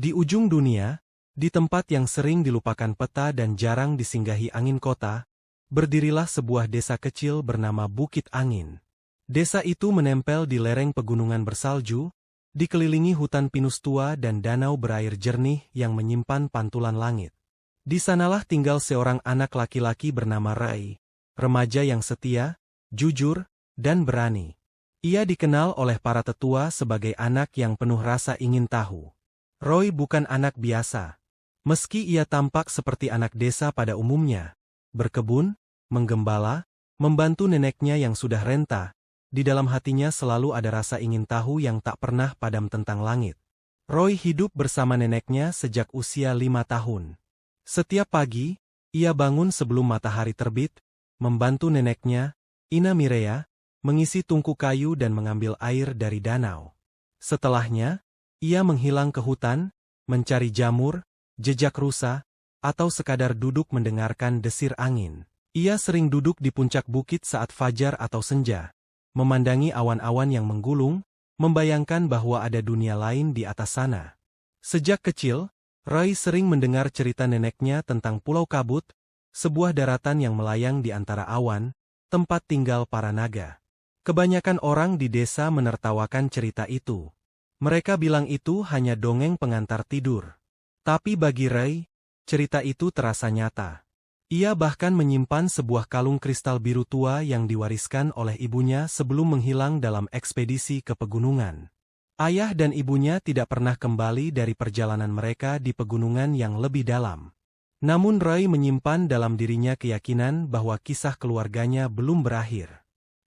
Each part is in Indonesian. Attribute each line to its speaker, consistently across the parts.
Speaker 1: Di ujung dunia, di tempat yang sering dilupakan peta dan jarang disinggahi angin kota, berdirilah sebuah desa kecil bernama Bukit Angin. Desa itu menempel di lereng pegunungan bersalju, dikelilingi hutan pinus tua dan danau berair jernih yang menyimpan pantulan langit. Di sanalah tinggal seorang anak laki-laki bernama Ray, remaja yang setia, jujur, dan berani. Ia dikenal oleh para tetua sebagai anak yang penuh rasa ingin tahu. Roy bukan anak biasa. Meski ia tampak seperti anak desa pada umumnya, berkebun, menggembala, membantu neneknya yang sudah renta, di dalam hatinya selalu ada rasa ingin tahu yang tak pernah padam tentang langit. Roy hidup bersama neneknya sejak usia 5 tahun. Setiap pagi, ia bangun sebelum matahari terbit, membantu neneknya, Ina Mireya, mengisi tungku kayu dan mengambil air dari danau. Setelahnya, ia menghilang ke hutan, mencari jamur, jejak rusa, atau sekadar duduk mendengarkan desir angin. Ia sering duduk di puncak bukit saat fajar atau senja, memandangi awan-awan yang menggulung, membayangkan bahwa ada dunia lain di atas sana. Sejak kecil, Roy sering mendengar cerita neneknya tentang Pulau Kabut, sebuah daratan yang melayang di antara awan, tempat tinggal para naga. Kebanyakan orang di desa menertawakan cerita itu. Mereka bilang itu hanya dongeng pengantar tidur. Tapi bagi Ray, cerita itu terasa nyata. Ia bahkan menyimpan sebuah kalung kristal biru tua yang diwariskan oleh ibunya sebelum menghilang dalam ekspedisi ke pegunungan. Ayah dan ibunya tidak pernah kembali dari perjalanan mereka di pegunungan yang lebih dalam. Namun Ray menyimpan dalam dirinya keyakinan bahwa kisah keluarganya belum berakhir.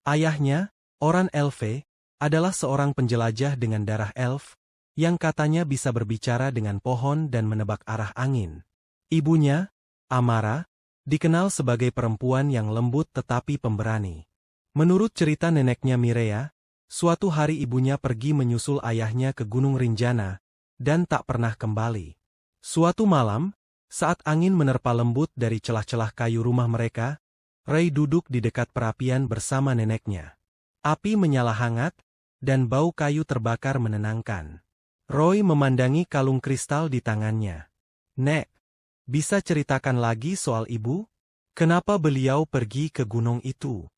Speaker 1: Ayahnya, Oran Elfe, adalah seorang penjelajah dengan darah elf, yang katanya bisa berbicara dengan pohon dan menebak arah angin. Ibunya, Amara, dikenal sebagai perempuan yang lembut tetapi pemberani. Menurut cerita neneknya Mireya, suatu hari ibunya pergi menyusul ayahnya ke Gunung Rinjana, dan tak pernah kembali. Suatu malam, saat angin menerpa lembut dari celah-celah kayu rumah mereka, Ray duduk di dekat perapian bersama neneknya. Api menyala hangat, dan bau kayu terbakar menenangkan. Roy memandangi kalung kristal di tangannya. "Nek, bisa ceritakan lagi soal ibu? Kenapa beliau pergi ke gunung itu?"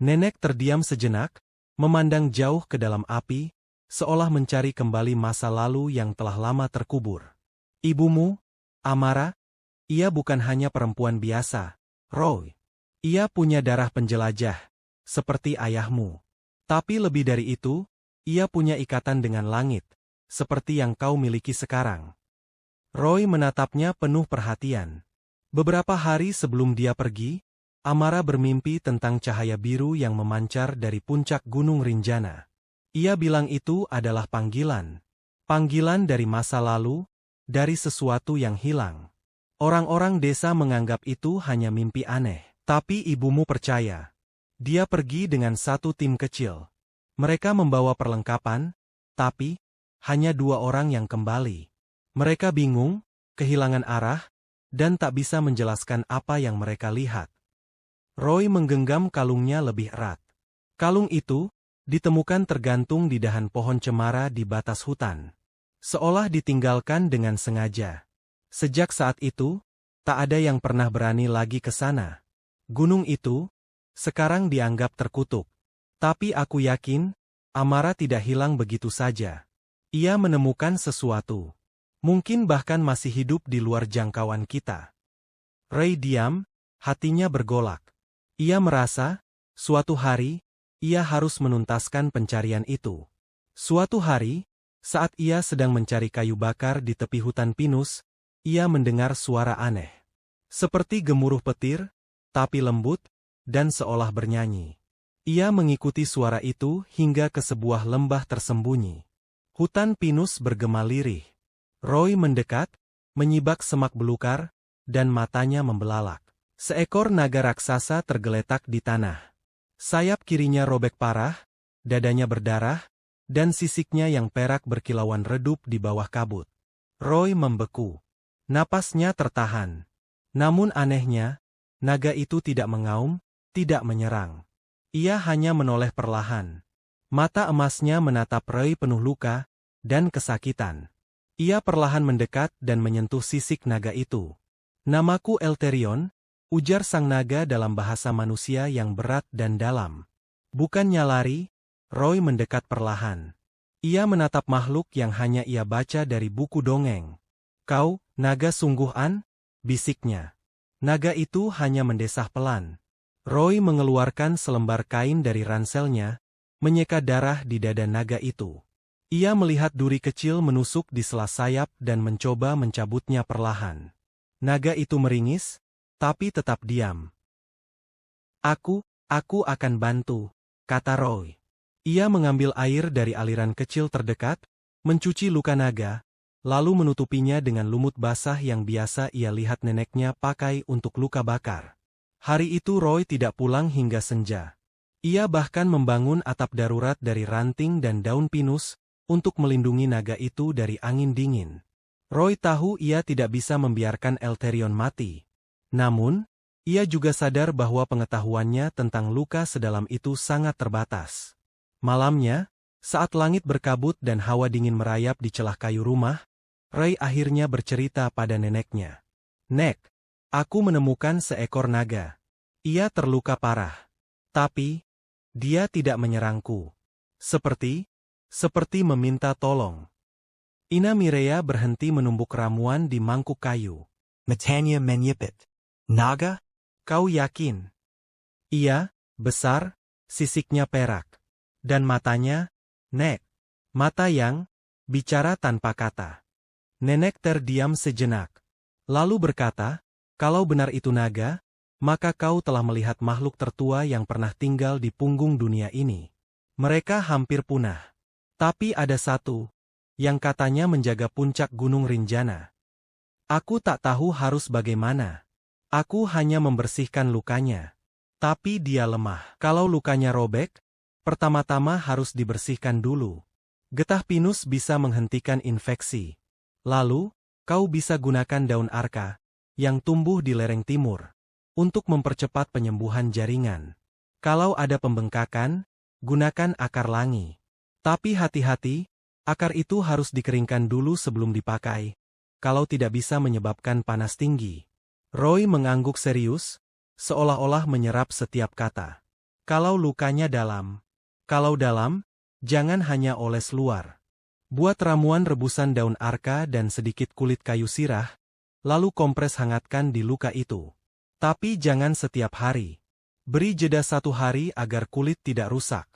Speaker 1: Nenek terdiam sejenak, memandang jauh ke dalam api, seolah mencari kembali masa lalu yang telah lama terkubur. "Ibumu, Amara, ia bukan hanya perempuan biasa, Roy. Ia punya darah penjelajah, seperti ayahmu. Tapi lebih dari itu, ia punya ikatan dengan langit, seperti yang kau miliki sekarang." Roy menatapnya penuh perhatian. Beberapa hari sebelum dia pergi, Amara bermimpi tentang cahaya biru yang memancar dari puncak Gunung Rinjana. Ia bilang itu adalah panggilan. Panggilan dari masa lalu, dari sesuatu yang hilang. Orang-orang desa menganggap itu hanya mimpi aneh. Tapi ibumu percaya. Dia pergi dengan satu tim kecil. Mereka membawa perlengkapan, tapi hanya 2 orang yang kembali. Mereka bingung, kehilangan arah, dan tak bisa menjelaskan apa yang mereka lihat. Roy menggenggam kalungnya lebih erat. Kalung itu ditemukan tergantung di dahan pohon cemara di batas hutan. Seolah ditinggalkan dengan sengaja. Sejak saat itu, tak ada yang pernah berani lagi ke sana. Gunung itu sekarang dianggap terkutuk. Tapi aku yakin, Amara tidak hilang begitu saja. Ia menemukan sesuatu. Mungkin bahkan masih hidup di luar jangkauan kita. Ray diam, hatinya bergolak. Ia merasa, suatu hari, ia harus menuntaskan pencarian itu. Suatu hari, saat ia sedang mencari kayu bakar di tepi hutan pinus, ia mendengar suara aneh. Seperti gemuruh petir, tapi lembut, dan seolah bernyanyi. Ia mengikuti suara itu hingga ke sebuah lembah tersembunyi. Hutan pinus bergema lirih. Roy mendekat, menyibak semak belukar, dan matanya membelalak. Seekor naga raksasa tergeletak di tanah. Sayap kirinya robek parah, dadanya berdarah, dan sisiknya yang perak berkilauan redup di bawah kabut. Roy membeku. Napasnya tertahan. Namun anehnya, naga itu tidak mengaum, tidak menyerang. Ia hanya menoleh perlahan. Mata emasnya menatap Roy penuh luka dan kesakitan. Ia perlahan mendekat dan menyentuh sisik naga itu. "Namaku Elterion," ujar sang naga dalam bahasa manusia yang berat dan dalam. Bukannya lari, Roy mendekat perlahan. Ia menatap makhluk yang hanya ia baca dari buku dongeng. "Kau, naga sungguhan?" bisiknya. Naga itu hanya mendesah pelan. Roy mengeluarkan selembar kain dari ranselnya, menyeka darah di dada naga itu. Ia melihat duri kecil menusuk di sela sayap dan mencoba mencabutnya perlahan. Naga itu meringis, tapi tetap diam. Aku akan bantu," kata Roy. Ia mengambil air dari aliran kecil terdekat, mencuci luka naga, lalu menutupinya dengan lumut basah yang biasa ia lihat neneknya pakai untuk luka bakar. Hari itu Roy tidak pulang hingga senja. Ia bahkan membangun atap darurat dari ranting dan daun pinus, untuk melindungi naga itu dari angin dingin. Roy tahu ia tidak bisa membiarkan Elterion mati. Namun, ia juga sadar bahwa pengetahuannya tentang luka sedalam itu sangat terbatas. Malamnya, saat langit berkabut dan hawa dingin merayap di celah kayu rumah, Roy akhirnya bercerita pada neneknya. "Nek, aku menemukan seekor naga. Ia terluka parah. Tapi, dia tidak menyerangku. Seperti meminta tolong." Ina Mireya berhenti menumbuk ramuan di mangkuk kayu.
Speaker 2: Matanya menyipit. Naga?
Speaker 1: "Kau yakin?" "Iya, besar, sisiknya perak. Dan matanya, Nek. Mata yang bicara tanpa kata." Nenek terdiam sejenak. Lalu berkata, "Kalau benar itu naga, maka kau telah melihat makhluk tertua yang pernah tinggal di punggung dunia ini. Mereka hampir punah. Tapi ada satu, yang katanya menjaga puncak Gunung Rinjana. Aku tak tahu harus bagaimana. Aku hanya membersihkan lukanya. Tapi dia lemah. Kalau lukanya robek, pertama-tama harus dibersihkan dulu. Getah pinus bisa menghentikan infeksi. Lalu, kau bisa gunakan daun arka, yang tumbuh di lereng timur, untuk mempercepat penyembuhan jaringan. Kalau ada pembengkakan, gunakan akar langi. Tapi hati-hati, akar itu harus dikeringkan dulu sebelum dipakai, kalau tidak bisa menyebabkan panas tinggi." Roy mengangguk serius, seolah-olah menyerap setiap kata. "Kalau lukanya dalam, jangan hanya oles luar. Buat ramuan rebusan daun arka dan sedikit kulit kayu sirah, lalu kompres hangatkan di luka itu. Tapi jangan setiap hari. Beri jeda 1 hari agar kulit tidak rusak.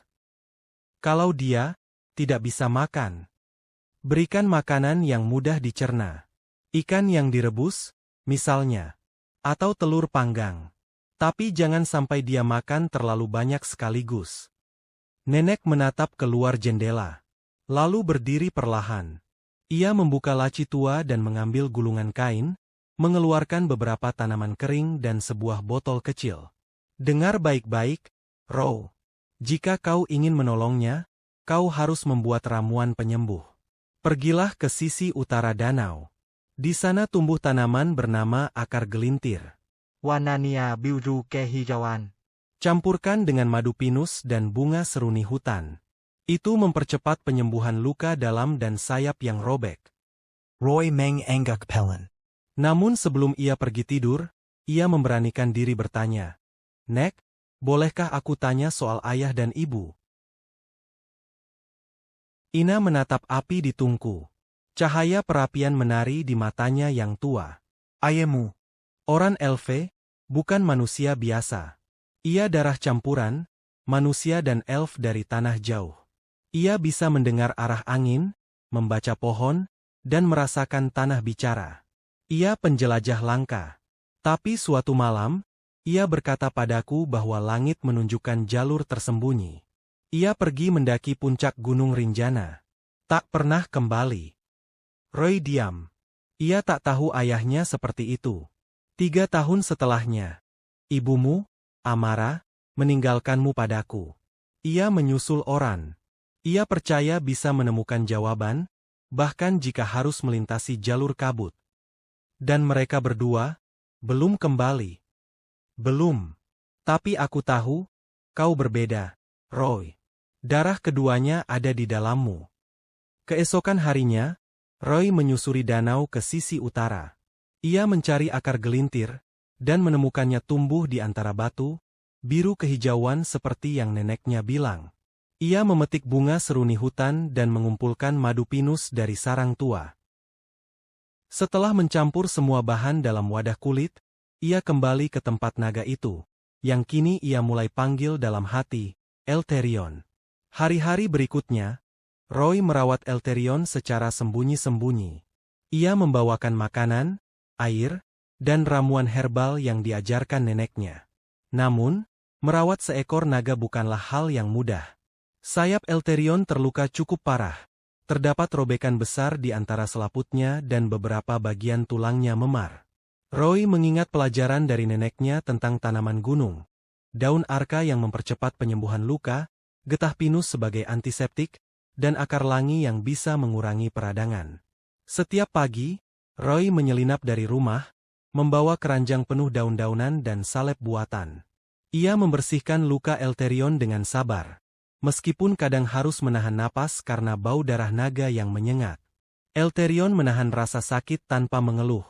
Speaker 1: Kalau dia tidak bisa makan, berikan makanan yang mudah dicerna. Ikan yang direbus, misalnya, atau telur panggang. Tapi jangan sampai dia makan terlalu banyak sekaligus." Nenek menatap keluar jendela, lalu berdiri perlahan. Ia membuka laci tua dan mengambil gulungan kain, mengeluarkan beberapa tanaman kering dan sebuah botol kecil. "Dengar baik-baik, Row. Jika kau ingin menolongnya, kau harus membuat ramuan penyembuh. Pergilah ke sisi utara danau. Di sana tumbuh tanaman bernama akar gelintir.
Speaker 2: Wanania biru kehijauan.
Speaker 1: Campurkan dengan madu pinus dan bunga seruni hutan. Itu mempercepat penyembuhan luka dalam dan sayap yang robek."
Speaker 2: Roy mengangguk pelan.
Speaker 1: Namun sebelum ia pergi tidur, ia memberanikan diri bertanya, "Nek, bolehkah aku tanya soal ayah dan ibu?" Ina menatap api di tungku. Cahaya perapian menari di matanya yang tua.
Speaker 2: "Ayahmu,
Speaker 1: Orang elfe, bukan manusia biasa. Ia darah campuran, manusia dan elf dari tanah jauh. Ia bisa mendengar arah angin, membaca pohon, dan merasakan tanah bicara. Ia penjelajah langka. Tapi suatu malam, ia berkata padaku bahwa langit menunjukkan jalur tersembunyi. Ia pergi mendaki puncak Gunung Rinjana. Tak pernah kembali." Roy diam. Ia tak tahu ayahnya seperti itu. 3 tahun setelahnya, ibumu, Amara, meninggalkanmu padaku. Ia menyusul Oran. Ia percaya bisa menemukan jawaban, bahkan jika harus melintasi jalur kabut. Dan mereka berdua, belum kembali. Belum. Tapi aku tahu, kau berbeda, Roy. Darah keduanya ada di dalammu. Keesokan harinya, Roy menyusuri danau ke sisi utara. Ia mencari akar gelintir, dan menemukannya tumbuh di antara batu, biru kehijauan seperti yang neneknya bilang. Ia memetik bunga seruni hutan dan mengumpulkan madu pinus dari sarang tua. Setelah mencampur semua bahan dalam wadah kulit, ia kembali ke tempat naga itu, yang kini ia mulai panggil dalam hati, Elterion. Hari-hari berikutnya, Roy merawat Elterion secara sembunyi-sembunyi. Ia membawakan makanan, air, dan ramuan herbal yang diajarkan neneknya. Namun, merawat seekor naga bukanlah hal yang mudah. Sayap Elterion terluka cukup parah. Terdapat robekan besar di antara selaputnya dan beberapa bagian tulangnya memar. Roy mengingat pelajaran dari neneknya tentang tanaman gunung. Daun arka yang mempercepat penyembuhan luka, getah pinus sebagai antiseptik, dan akar langi yang bisa mengurangi peradangan. Setiap pagi, Roy menyelinap dari rumah, membawa keranjang penuh daun-daunan dan salep buatan. Ia membersihkan luka Elterion dengan sabar. Meskipun kadang harus menahan napas karena bau darah naga yang menyengat. Elterion menahan rasa sakit tanpa mengeluh.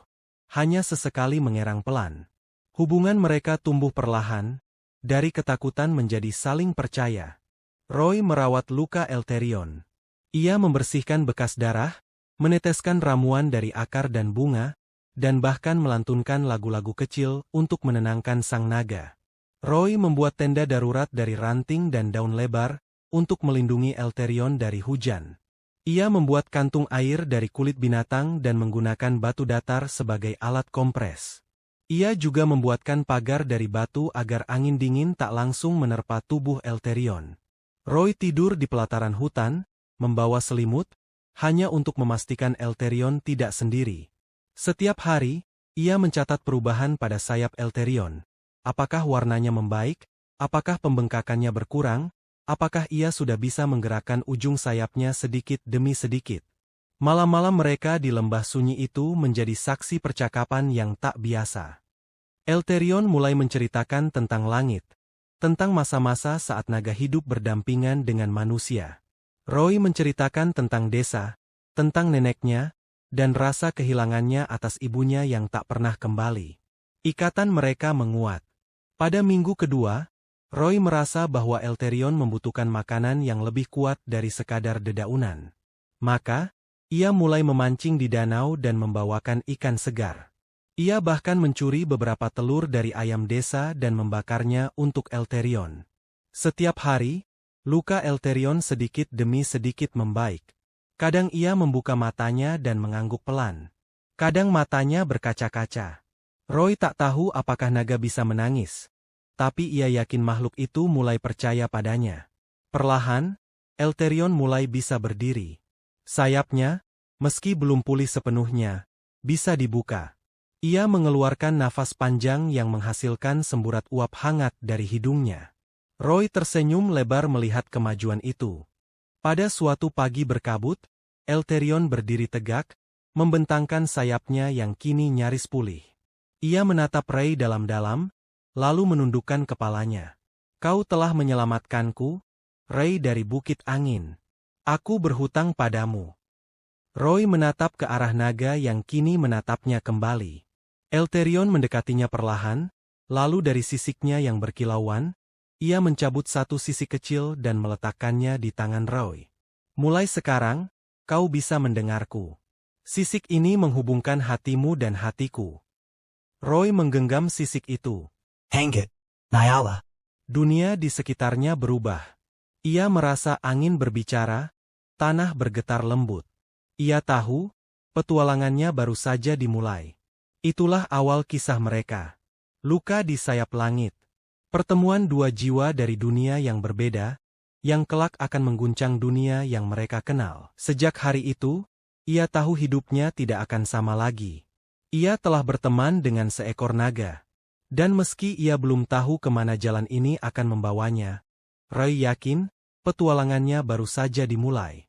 Speaker 1: Hanya sesekali mengerang pelan. Hubungan mereka tumbuh perlahan, dari ketakutan menjadi saling percaya. Roy merawat luka Elterion. Ia membersihkan bekas darah, meneteskan ramuan dari akar dan bunga, dan bahkan melantunkan lagu-lagu kecil untuk menenangkan sang naga. Roy membuat tenda darurat dari ranting dan daun lebar, untuk melindungi Elterion dari hujan. Ia membuat kantung air dari kulit binatang dan menggunakan batu datar sebagai alat kompres. Ia juga membuatkan pagar dari batu agar angin dingin tak langsung menerpa tubuh Elterion. Roy tidur di pelataran hutan, membawa selimut, hanya untuk memastikan Elterion tidak sendiri. Setiap hari, ia mencatat perubahan pada sayap Elterion. Apakah warnanya membaik? Apakah pembengkakannya berkurang? Apakah ia sudah bisa menggerakkan ujung sayapnya sedikit demi sedikit? Malam-malam mereka di lembah sunyi itu menjadi saksi percakapan yang tak biasa. Elterion mulai menceritakan tentang langit, tentang masa-masa saat naga hidup berdampingan dengan manusia. Roy menceritakan tentang desa, tentang neneknya, dan rasa kehilangannya atas ibunya yang tak pernah kembali. Ikatan mereka menguat. Pada minggu kedua, Roy merasa bahwa Elterion membutuhkan makanan yang lebih kuat dari sekadar dedaunan. Maka, ia mulai memancing di danau dan membawakan ikan segar. Ia bahkan mencuri beberapa telur dari ayam desa dan membakarnya untuk Elterion. Setiap hari, luka Elterion sedikit demi sedikit membaik. Kadang ia membuka matanya dan mengangguk pelan. Kadang matanya berkaca-kaca. Roy tak tahu apakah naga bisa menangis. Tapi ia yakin makhluk itu mulai percaya padanya. Perlahan, Elterion mulai bisa berdiri. Sayapnya, meski belum pulih sepenuhnya, bisa dibuka. Ia mengeluarkan nafas panjang yang menghasilkan semburat uap hangat dari hidungnya. Roy tersenyum lebar melihat kemajuan itu. Pada suatu pagi berkabut, Elterion berdiri tegak, membentangkan sayapnya yang kini nyaris pulih. Ia menatap Roy dalam-dalam, lalu menundukkan kepalanya. Kau telah menyelamatkanku, Roy dari Bukit Angin. Aku berhutang padamu. Roy menatap ke arah naga yang kini menatapnya kembali. Elterion mendekatinya perlahan, lalu dari sisiknya yang berkilauan, ia mencabut satu sisik kecil dan meletakkannya di tangan Roy. Mulai sekarang, kau bisa mendengarku. Sisik ini menghubungkan hatimu dan hatiku. Roy menggenggam sisik itu.
Speaker 2: Hang it, Nyala.
Speaker 1: Dunia di sekitarnya berubah. Ia merasa angin berbicara, tanah bergetar lembut. Ia tahu, petualangannya baru saja dimulai. Itulah awal kisah mereka. Luka di sayap langit. Pertemuan dua jiwa dari dunia yang berbeda, yang kelak akan mengguncang dunia yang mereka kenal. Sejak hari itu, ia tahu hidupnya tidak akan sama lagi. Ia telah berteman dengan seekor naga. Dan meski ia belum tahu kemana jalan ini akan membawanya, Roy yakin, petualangannya baru saja dimulai.